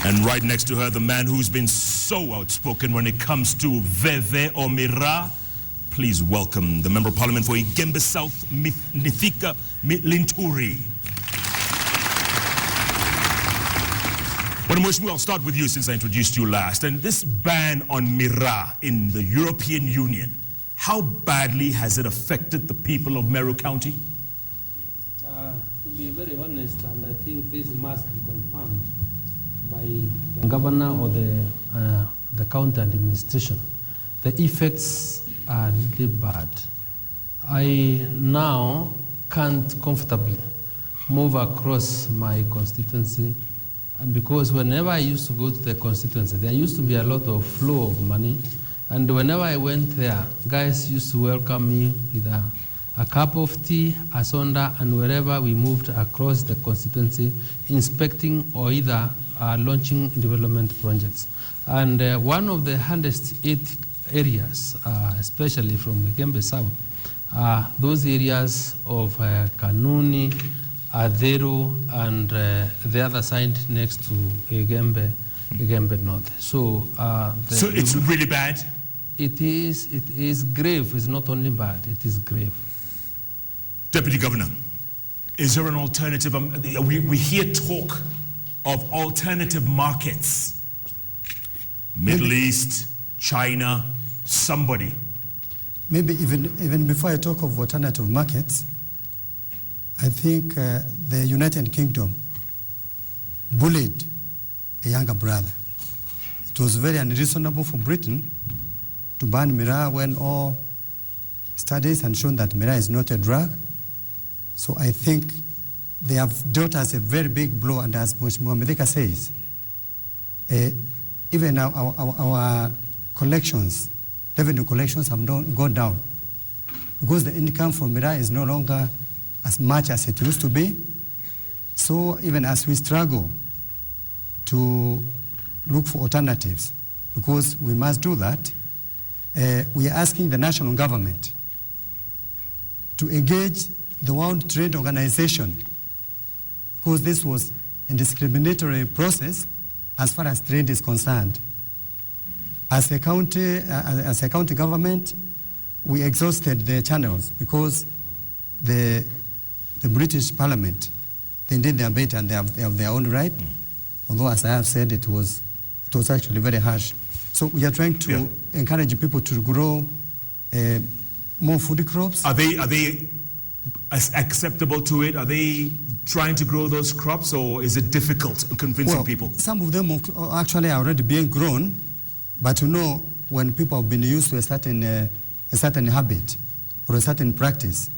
And right next to her, the man who's been so outspoken when it comes to Veve or Miraa. Please welcome the Member of Parliament for Igembe South, SIKIKA Retaliatory. But Mheshimiwa, I'll start with you since I introduced you last. And this ban on Miraa in the European Union, how badly has it affected the people of Meru County? To be very honest, and I think this must be confirmed by the governor or the county administration, the effects are really bad. I now can't comfortably move across my constituency, and because whenever I used to go to the constituency, there used to be a lot of flow of money, and whenever I went there, guys used to welcome me with a cup of tea, a sonda, and wherever we moved across the constituency, inspecting or either launching development projects. And one of the hardest hit areas, especially from Igembe South, are those areas of Kanuni, Adheru, and the other side next to Igembe North. So, so it's really bad? It is grave. It's not only bad, it is grave. Deputy Governor, is there an alternative? We hear talk of alternative markets. Middle East, China, somebody. Maybe even before I talk of alternative markets, I think the United Kingdom bullied a younger brother. It was very unreasonable for Britain to ban Miraa when all studies had shown that Miraa is not a drug. So I think they have dealt us a very big blow, and as SIKIKA says, even our collections, revenue collections have gone down because the income from Miraa is no longer as much as it used to be. So even as we struggle to look for alternatives, because we must do that, we are asking the national government to engage the World Trade Organization, because this was a discriminatory process as far as trade is concerned. As a county government, we exhausted the channels because the British Parliament, they did their bit and they have their own right. Although, as I have said, it was actually very harsh. So we are trying to encourage people to grow more food crops. Are they acceptable to it? Are they trying to grow those crops, or is it difficult in convincing people? Some of them actually are already being grown, but you know, when people have been used to a certain habit or a certain practice,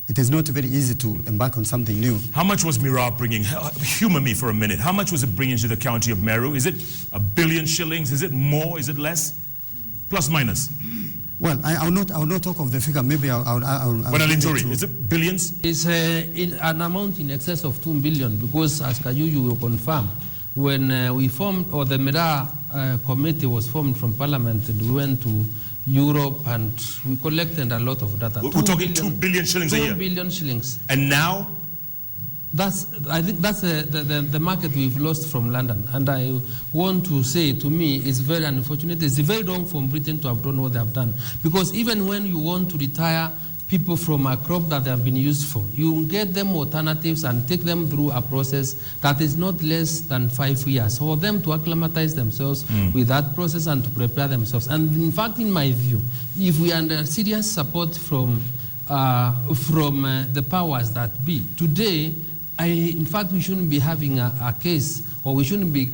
it is not very easy to embark on something new. How much was Miraa bringing? Humor me for a minute. How much was it bringing to the county of Meru? Is it 1 billion shillings? Is it more? Is it less? Plus, minus? Well, I will not talk of the figure. Maybe I'll is it billions? It's an amount in excess of 2 billion, because as you will confirm, when we formed, or the Miraa committee was formed from Parliament, and we went to Europe and we collected a lot of data. We're talking 2 billion shillings a year? 2 billion shillings. And now? I think that's the market we've lost from London. And I want to say, to me, it's very unfortunate. It's very wrong for Britain to have done what they have done. Because even when you want to retire people from a crop that they have been used for, you get them alternatives and take them through a process that is not less than 5 years for them to acclimatize themselves with that process and to prepare themselves. And in fact, in my view, if we are under serious support from the powers that be, today, in fact, we shouldn't be having a case, or we shouldn't be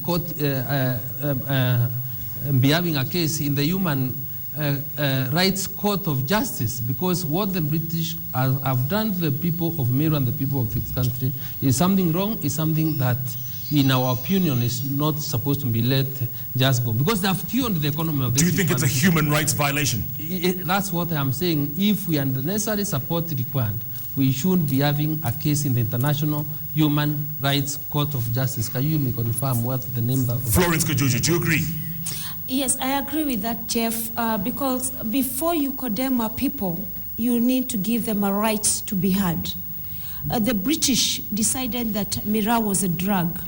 having a case in the Human Rights Court of Justice, because what the British have done to the people of Meru and the people of this country is something wrong, is something that, in our opinion, is not supposed to be let just go, because they have killed the economy of this country. Do you think it's a human rights violation? That's what I'm saying. If we are the necessary support required, we should be having a case in the International Human Rights Court of Justice. Can you confirm what the name of Florence Kajuju, do you agree? Yes, I agree with that, Jeff, because before you condemn a people, you need to give them a right to be heard. The British decided that Miraa was a drug.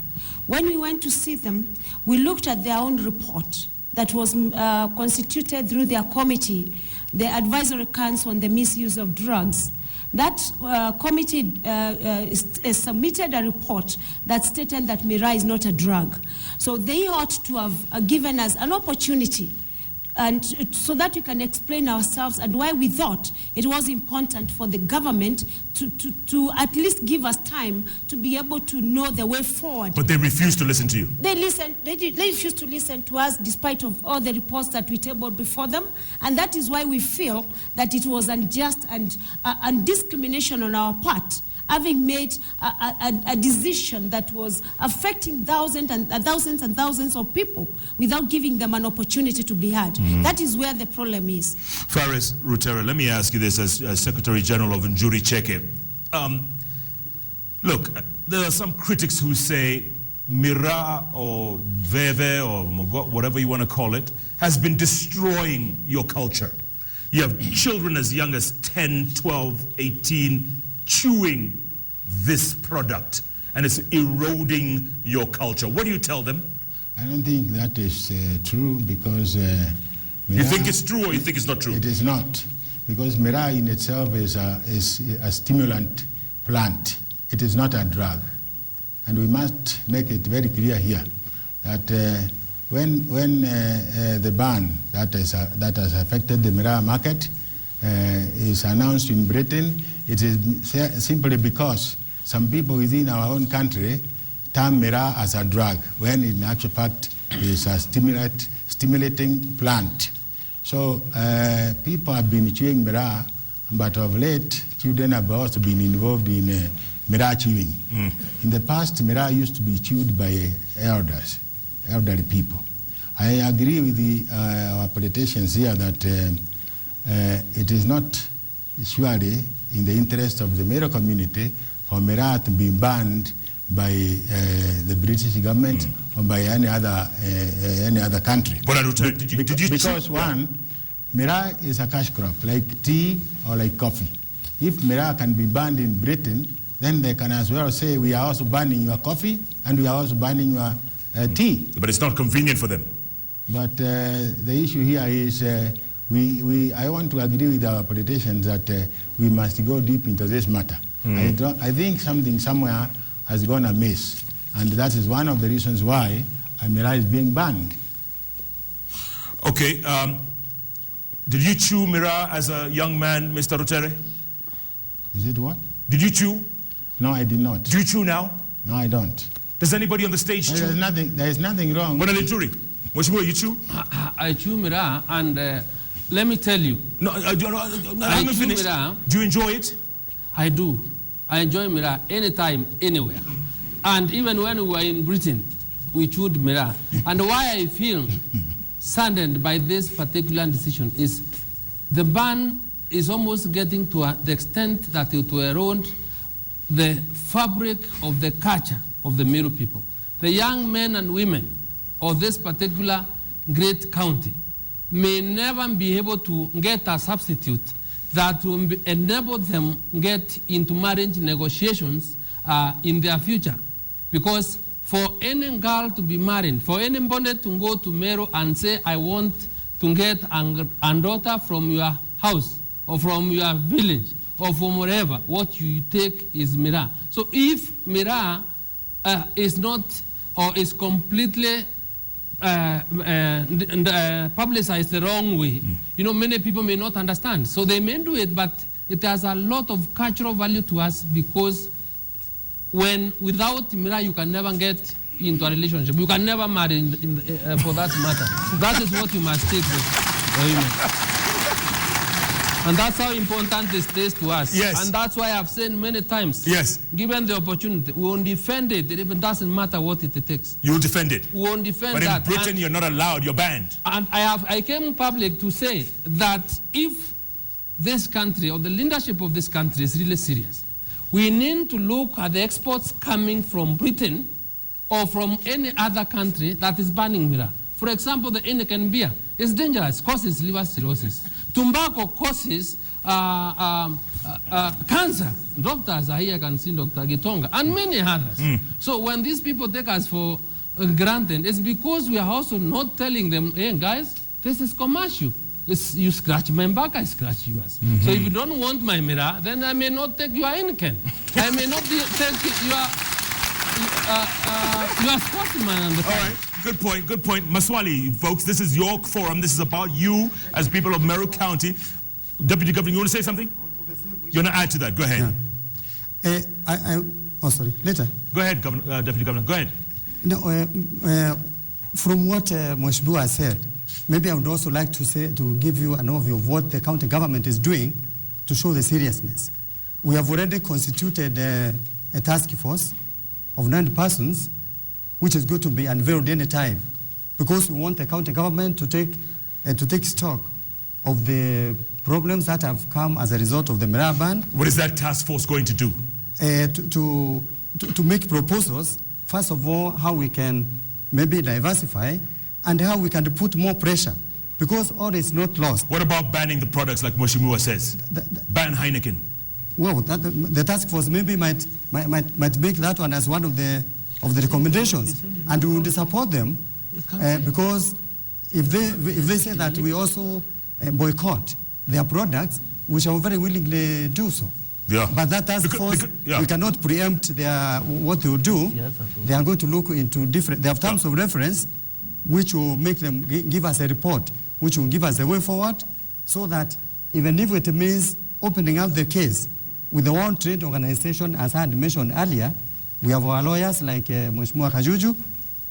When we went to see them, we looked at their own report that was constituted through their committee, the Advisory Council on the Misuse of Drugs. That committee submitted a report that stated that Miraa is not a drug. So they ought to have given us an opportunity and so that we can explain ourselves and why we thought it was important for the government to at least give us time to be able to know the way forward. But they refused to listen to you. They refused to listen to us despite of all the reports that we tabled before them, and that is why we feel that it was unjust and discrimination on our part, having made a decision that was affecting thousands and thousands of people without giving them an opportunity to be heard. That is where the problem is. Faris Rutera, let me ask you this as Secretary General of Njuri Cheke. Look, there are some critics who say Miraa or Veve or Mogot, whatever you want to call it, has been destroying your culture. You have children as young as 10, 12, 18, chewing this product, and it's eroding your culture. What do you tell them? I don't think that is true, because you think it's true or you think it's not true? It is not, because Miraa in itself is a stimulant plant. It is not a drug, and we must make it very clear here that when the ban that has affected the Miraa market is announced in Britain, it is simply because some people within our own country term Miraa as a drug, when in actual fact it's a stimulating plant. So people have been chewing Miraa, but of late, children have also been involved in Miraa chewing. In the past, Miraa used to be chewed by elderly people. I agree with our politicians here that it is not surely in the interest of the Meru community for Miraa to be banned by the British government or by any other country. But did you because one, Miraa is a cash crop, like tea or like coffee. If Miraa can be banned in Britain, then they can as well say we are also banning your coffee and we are also banning your tea. But it's not convenient for them. But the issue here is I want to agree with our politicians that we must go deep into this matter. I think something somewhere has gone amiss, and that is one of the reasons why Miraa is being banned. Okay, did you chew Miraa as a young man, Mr. Rotere? Is it what? Did you chew? No, I did not. Do you chew now? No, I don't. Does anybody on the stage chew? There is nothing wrong. Retaliatory, you chew? I chew Miraa, and let me tell you. No, I haven't finished. Miraa. Do you enjoy it? I do. I enjoy Miraa anytime, anywhere. And even when we were in Britain, we chewed Miraa. And why I feel saddened by this particular decision is the ban is almost getting to the extent that it will erode the fabric of the culture of the Meru people. The young men and women of this particular great county may never be able to get a substitute that will enable them get into marriage negotiations in their future. Because for any girl to be married, for anybody to go to Meru and say, I want to get a daughter from your house or from your village or from wherever, what you take is Miraa. So if Miraa is not or is completely publicized the wrong way, many people may not understand. So they may do it, but it has a lot of cultural value to us, because without Miraa, you can never get into a relationship. You can never marry for that matter. That is what you must take with women. And that's how important this is to us. Yes. And that's why I've said many times, yes, given the opportunity, we won't defend it. It even doesn't matter what it takes. You will defend it. We won't defend but that. But in Britain, you're not allowed. You're banned. And I came public to say that if this country or the leadership of this country is really serious, we need to look at the exports coming from Britain or from any other country that is banning Miraa. For example, the Heineken beer is dangerous, causes liver cirrhosis. Tobacco causes cancer. Doctors are here, I can see Dr. Gitonga, and many others. So when these people take us for granted, it's because we are also not telling them, hey guys, this is commercial. You scratch my back, I scratch yours. So if you don't want my Miraa, then I may not take your income. I may not take your sportsman on the All right, good point, good point. Maswali, folks, this is your forum. This is about you as people of Meru County. Deputy Governor, you want to say something? You want to add to that? Go ahead. Yeah. Oh, sorry, later. Go ahead, Governor, Deputy Governor, go ahead. No, from what Mheshimiwa has said, maybe I would also like to give you an overview of what the county government is doing to show the seriousness. We have already constituted a task force of 9 persons, which is going to be unveiled any time, because we want the county government to take stock of the problems that have come as a result of the Miraa ban. What is that task force going to do? To make proposals, first of all, how we can maybe diversify and how we can put more pressure, because all is not lost. What about banning the products like Mheshimiwa says? Ban Heineken. Well, the task force maybe might make that one as one of the recommendations, and we will support them because if they say that we also boycott their products, we shall very willingly do so. Yeah. But that task force, we cannot preempt what they will do. They are going to look into different. They have terms of reference, which will make them give us a report, which will give us the way forward, so that even if it means opening up the case with the World Trade Organization, as I had mentioned earlier, we have our lawyers like Mheshimiwa Kajuju.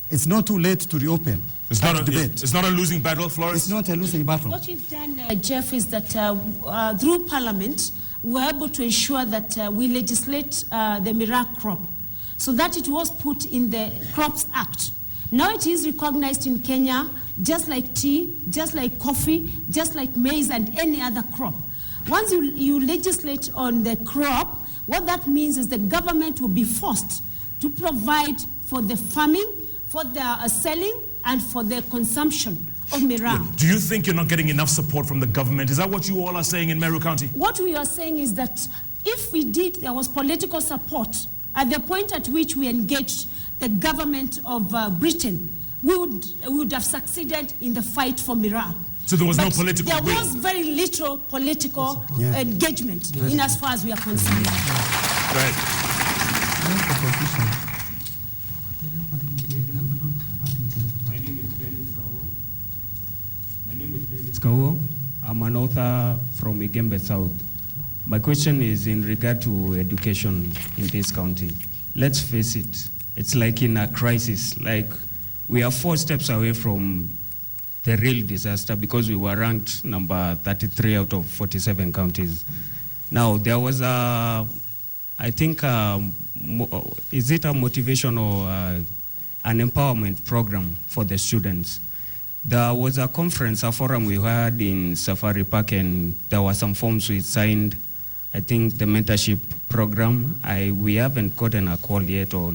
It's not too late to reopen. It's not a losing battle, Flores? It's not a losing battle. What we've done, Jeff, is that through Parliament, we're able to ensure that we legislate the Miraa crop, so that it was put in the Crops Act. Now it is recognized in Kenya, just like tea, just like coffee, just like maize and any other crop. Once you legislate on the crop, what that means is the government will be forced to provide for the farming, for the selling, and for the consumption of Miraa. Do you think you're not getting enough support from the government? Is that what you all are saying in Meru County? What we are saying is that if there was political support at the point at which we engaged the government of Britain, we would have succeeded in the fight for Miraa. So there was no political will? There was very little political engagement in as far as we are concerned. Go ahead. I'm an author from Igembe South. My question is in regard to education in this county. Let's face it, it's like in a crisis. Like we are 4 steps away from the real disaster because we were ranked number 33 out of 47 counties. Now there was I think, is it a motivation or an empowerment program for the students? There was a conference, a forum we had in Safari Park, and there were some forms we signed. I think the mentorship program, we haven't gotten a call yet or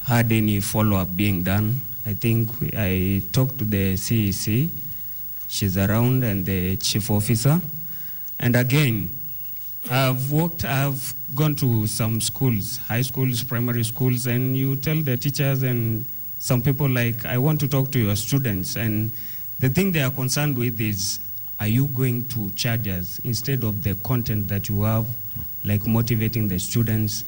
had any follow-up being done. I think I talked to the CEC, she's around, and the chief officer. And again, I've gone to some schools, high schools, primary schools, and you tell the teachers and some people like, I want to talk to your students. And the thing they are concerned with is, are you going to charge us instead of the content that you have, like motivating the students?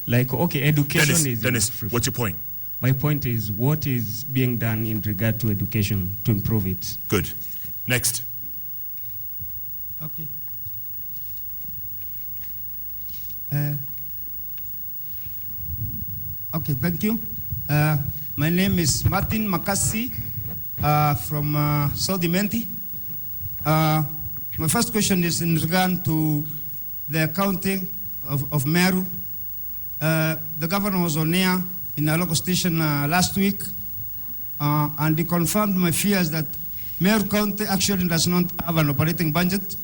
Like, okay, education Dennis, what's your point? My point is, what is being done in regard to education to improve it? Good. Next. Okay. Okay, thank you. My name is Martin Makasi from South Imenti. My first question is in regard to the county of Meru. The governor was on air in a local station last week, and he confirmed my fears that Meru County actually does not have an operating budget.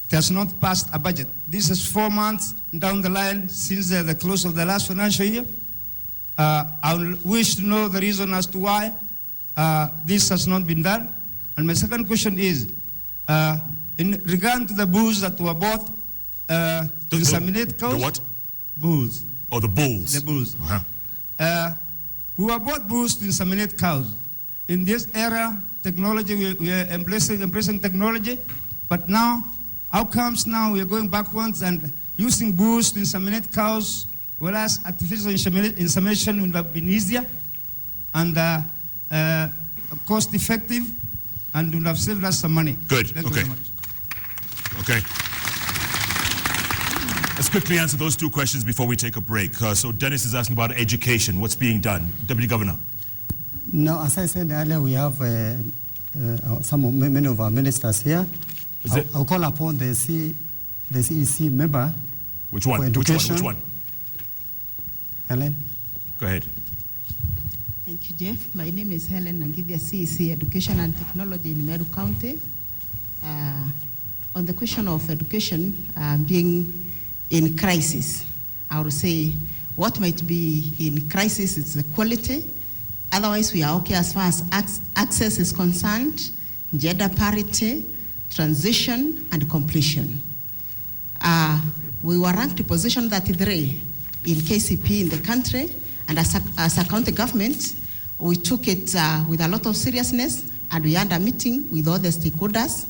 It has not passed a budget. This is 4 months down the line since the close of the last financial year. I wish to know the reason as to why this has not been done. And my second question is, in regard to the bulls that were bought to inseminate cows. The what? Bulls. Oh, the bulls. The bulls. Uh-huh. We were bought bulls to inseminate cows. In this era, technology, we are embracing technology, but now, how comes now we are going backwards and using bulls to inseminate cows, whereas artificial insemination would have been easier and cost-effective and would have saved us some money. Good. Thank you Okay. very much. Okay. Let's quickly answer those two questions before we take a break. So Dennis is asking about education. What's being done? Deputy Governor. Now, as I said earlier, we have many of our ministers here. I'll call upon the CEC member. Which one? For education. Which one? Helen. Go ahead. Thank you, Jeff. My name is Helen Nangidia, CEC Education and Technology in Meru County. On the question of education being in crisis, I would say what might be in crisis is the quality. Otherwise, we are okay as far as access is concerned, gender parity, transition, and completion. We were ranked to position 33 in KCP in the country, and as a county government, we took it with a lot of seriousness, and we had a meeting with all the stakeholders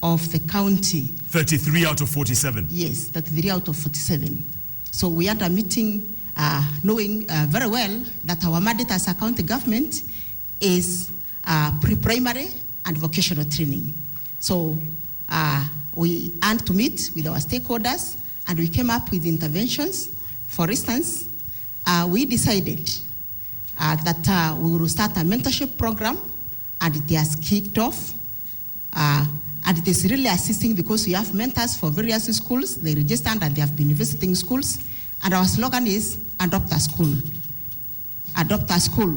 of the county. 33 out of 47. Yes, 33 out of 47. So we had a meeting knowing very well that our mandate as a county government is pre-primary and vocational training. So we had to meet with our stakeholders, and we came up with interventions. For instance, we decided that we will start a mentorship program, and it has kicked off. And it is really assisting because we have mentors for various schools. They registered and they have been visiting schools. And our slogan is adopt a school. Adopt a school,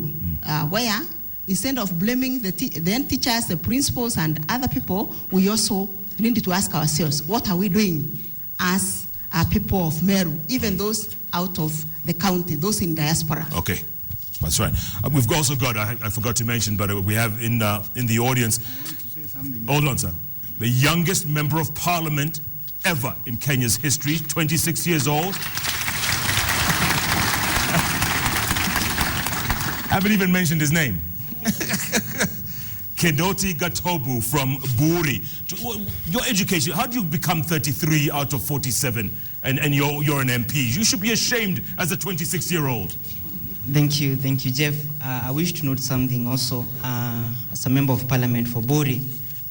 where instead of blaming the teachers, the principals, and other people, we also need to ask ourselves, what are we doing as people of Meru, even those out of the county, those in diaspora? Okay, that's right. We've also got, I forgot to mention, but we have in the audience, hold on, sir, the youngest member of parliament ever in Kenya's history, 26 years old. Haven't even mentioned his name. Kedoti Gatobu from Buri. Your education, how do you become 33 out of 47 and you're an MP? You should be ashamed as a 26-year-old. Thank you, Jeff. I wish to note something also. As a member of parliament for Buri,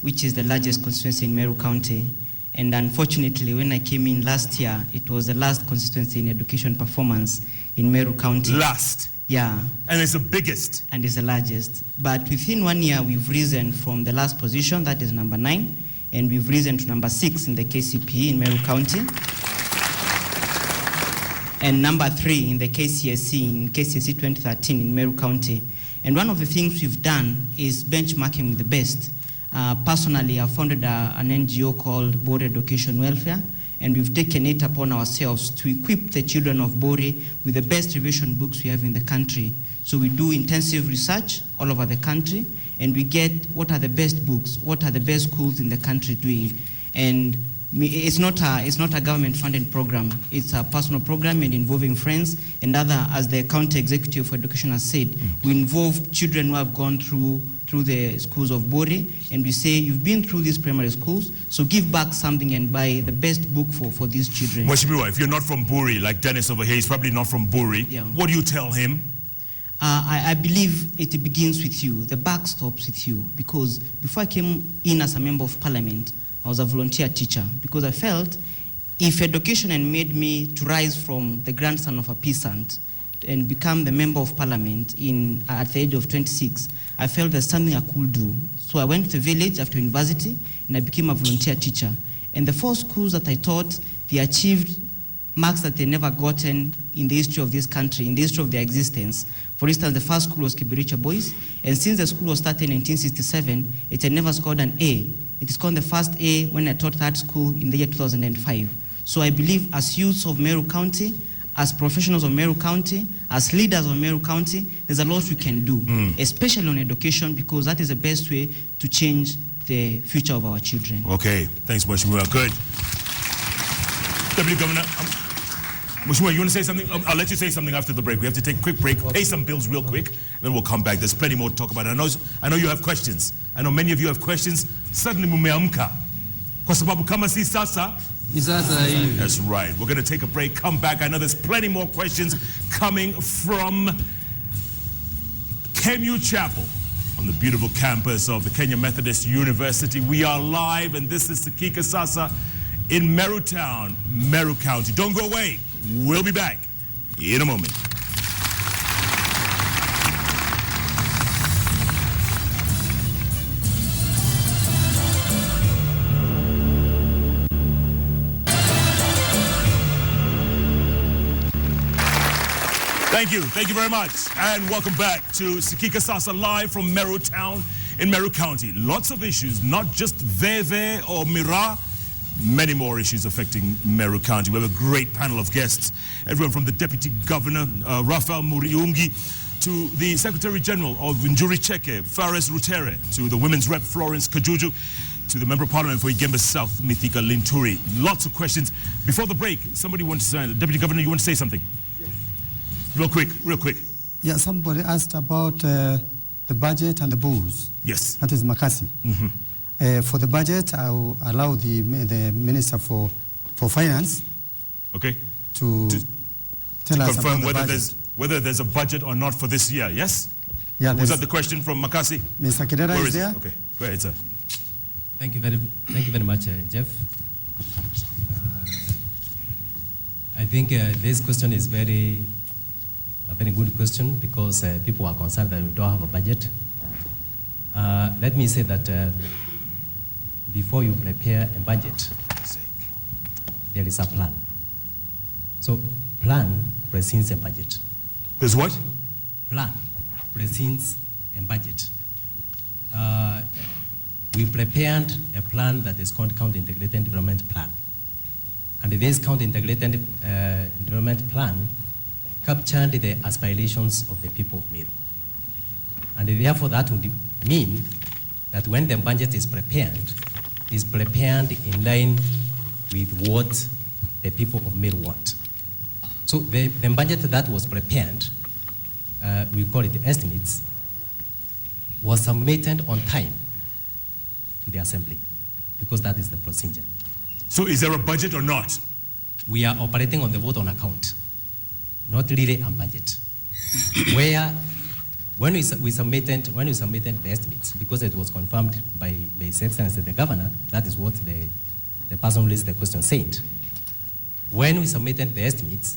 which is the largest constituency in Meru County, and unfortunately, when I came in last year, it was the last constituency in education performance in Meru County. Last? Yeah. And it's the biggest? And it's the largest. But within 1 year, we've risen from the last position, that is number 9, and we've risen to number 6 in the KCP in Meru County. And number 3 in the KCSE, in KCSE 2013 in Meru County. And one of the things we've done is benchmarking with the best. Personally, I founded an NGO called Bori Education Welfare, and we've taken it upon ourselves to equip the children of Bori with the best revision books we have in the country. So we do intensive research all over the country, and we get what are the best books, what are the best schools in the country doing. And it's not a government-funded program. It's a personal program and involving friends and other, as the county executive for education has said, we involve children who have gone through the schools of Bori, and we say, you've been through these primary schools, so give back something and buy the best book for these children. Mheshimiwa, if you're not from Buri, like Dennis over here, he's probably not from Buri, yeah. What do you tell him? I believe it begins with you. The buck stops with you, because before I came in as a member of parliament, I was a volunteer teacher, because I felt if education had made me to rise from the grandson of a peasant and become the member of parliament at the age of 26, I felt there's something I could do. So I went to the village after university, and I became a volunteer teacher. And the 4 schools that I taught, they achieved marks that they never gotten in the history of this country, in the history of their existence. For instance, the first school was Kibiricha Boys, and since the school was started in 1967, it had never scored an A. It is called the first A when I taught that school in the year 2005. So I believe as youths of Meru County, as professionals of Meru County, as leaders of Meru County, there's a lot we can do, especially on education, because that is the best way to change the future of our children. Okay, thanks, Mheshimiwa. Good. Deputy Governor, Mheshimiwa, you want to say something? I'll let you say something after the break. We have to take a quick break, pay some bills real quick, then we'll come back. There's plenty more to talk about. I know you have questions. I know many of you have questions. Suddenly mumeamka. Kwa sababu kama si sasa. That's right. We're going to take a break, come back. I know there's plenty more questions coming from KMU Chapel on the beautiful campus of the Kenya Methodist University. We are live, and this is SIKIKA SASA in Meru Town, Meru County. Don't go away. We'll be back in a moment. Thank you very much, and welcome back to SIKIKA SASA live from Meru Town in Meru County. Lots of issues, not just Veve or Miraa, many more issues affecting Meru County. We have a great panel of guests, everyone from the Deputy Governor, Raphael Muriungi, to the Secretary General of Njuri Cheke, Fares Rutere, to the Women's Rep, Florence Kajuju, to the Member of Parliament for Igembe South, Mithika Linturi. Lots of questions. Before the break, somebody wants to say, Deputy Governor, you want to say something? Real quick. Yeah, somebody asked about the budget and the bulls. Yes. That is Makasi. For the budget, I will allow the Minister for Finance to tell us confirm about the whether there's a budget or not for this year, yes? Yeah. Was that the question from Makasi? Mr. Kidera is there? Okay, go ahead, sir. Thank you very much, Jeff. I think this question is a very good question because people are concerned that we don't have a budget. Let me say that before you prepare a budget, there is a plan. So plan precedes a budget. There's what? Plan precedes a budget. We prepared a plan that is called County Integrated Development Plan. And this County Integrated Development Plan captured the aspirations of the people of Meru. And therefore that would mean that when the budget is prepared in line with what the people of Meru want. So the budget that was prepared, we call it estimates, was submitted on time to the Assembly, because that is the procedure. So is there a budget or not? We are operating on the vote on account, not really on budget. When we submitted the estimates, because it was confirmed by His Excellency the Governor, that is what the person who raised the question said. When we submitted the estimates,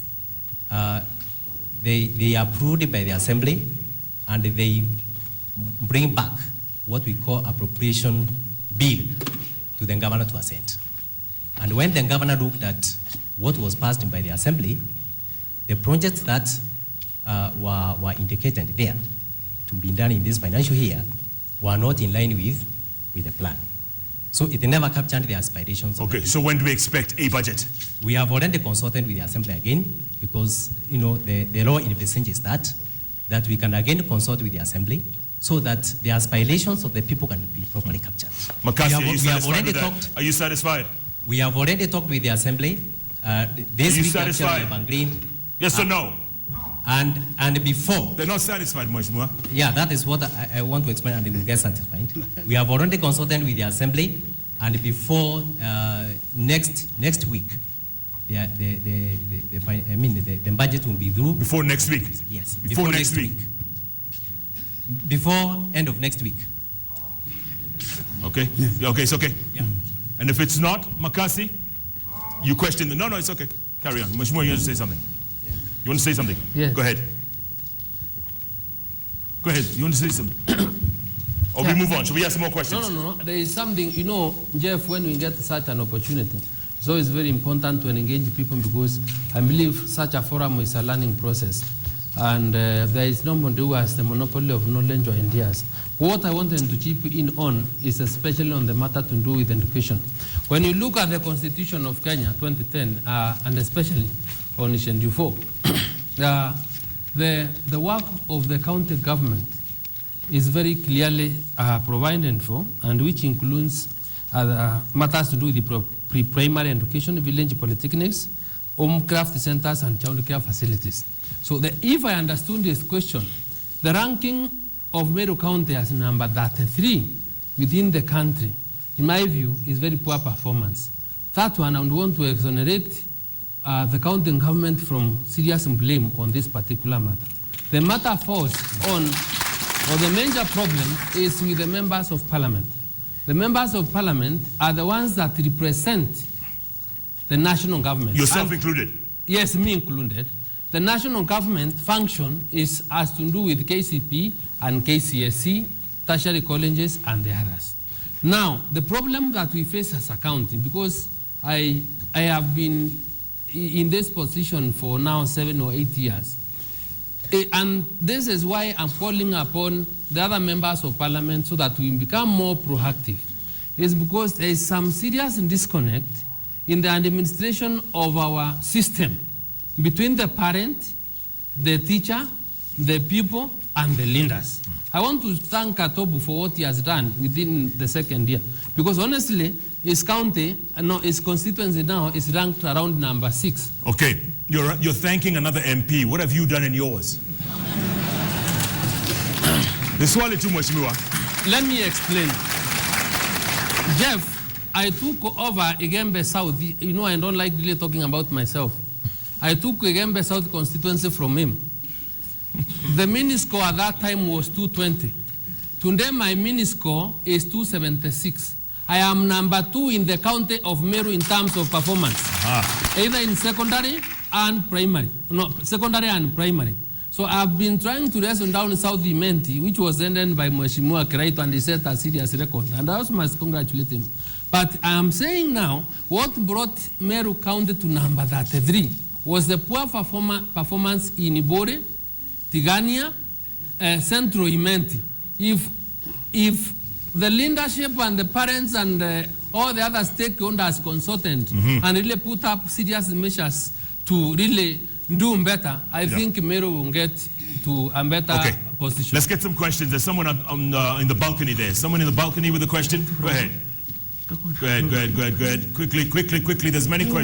they are approved by the Assembly, and they bring back what we call appropriation bill to the Governor to assent. And when the Governor looked at what was passed by the Assembly, the projects that were indicated there to be done in this financial year were not in line with the plan. So it never captured the aspirations. Okay, so when do we expect a budget? We have already consulted with the Assembly again, because the law in the sense is that we can again consult with the Assembly so that the aspirations of the people can be properly captured. Makasi, are you satisfied with that? Are you satisfied? We have already talked with the Assembly. This week actually we have agreed. Yes or no? And before. They're not satisfied, Mheshimiwa. Yeah, that is what I want to explain, and they will get satisfied. We have already consulted with the Assembly, and before next week, the budget will be through. Before next week? Yes. Before next week? Before end of next week. Okay? Yeah. Okay, it's okay. Yeah. And if it's not, Makasi, you question the... No, it's okay. Carry on. Mheshimiwa, you want to say something? You want to say something? Yes. Go ahead. Go ahead. You want to say something? Or we move on. Should we ask some more questions? No. There is something, Jeff, when we get such an opportunity, it's always very important to engage people, because I believe such a forum is a learning process. And there is nobody who has the monopoly of knowledge or ideas. What I wanted to chip in on is especially on the matter to do with education. When you look at the Constitution of Kenya 2010, and especially on Schedule 4, the work of the county government is very clearly provided for, and which includes matters to do with the pre-primary education, village polytechnics, home craft centers, and child care facilities. So if I understood this question, the ranking of Meru County as number 33 within the country, in my view, is very poor performance. That one, I would want to exonerate the county government from serious blame on this particular matter. The matter falls on, or the major problem is with the members of parliament. The members of parliament are the ones that represent the national government. Yourself included? Yes, me included. The national government function has to do with KCP and KCSE, tertiary colleges, and the others. Now, the problem that we face as a county, because I have been in this position for now 7 or 8 years, and this is why I'm calling upon the other members of parliament so that we become more proactive, is because there is some serious disconnect in the administration of our system between the parent, the teacher, the people, and the leaders. I want to thank Katobu for what he has done within the second year, because honestly, his county, his constituency now is ranked around number 6. Okay, you're thanking another MP. What have you done in yours? Let me explain. Jeff, I took over Igembe South. You know, I don't like really talking about myself. I took Igembe South constituency from him. The mini-score at that time was 220. Today, my mini-score is 276. I am number 2 in the county of Meru in terms of performance, either in secondary and primary. No, secondary and primary. So I've been trying to reason down South Imenti, which was ended by Mheshimiwa Kiraito, and he set a serious record. And I also must congratulate him. But I am saying now, what brought Meru County to number 33 was the poor performance in Ibore, Tigania, Central Imenti. If the leadership and the parents and all the other stakeholders consultant and really put up serious measures to really do better, I think Meru will get to a better position. Let's get some questions. There's someone in the balcony there. Someone in the balcony with a question? Go ahead. Go ahead. Quickly. There's many questions.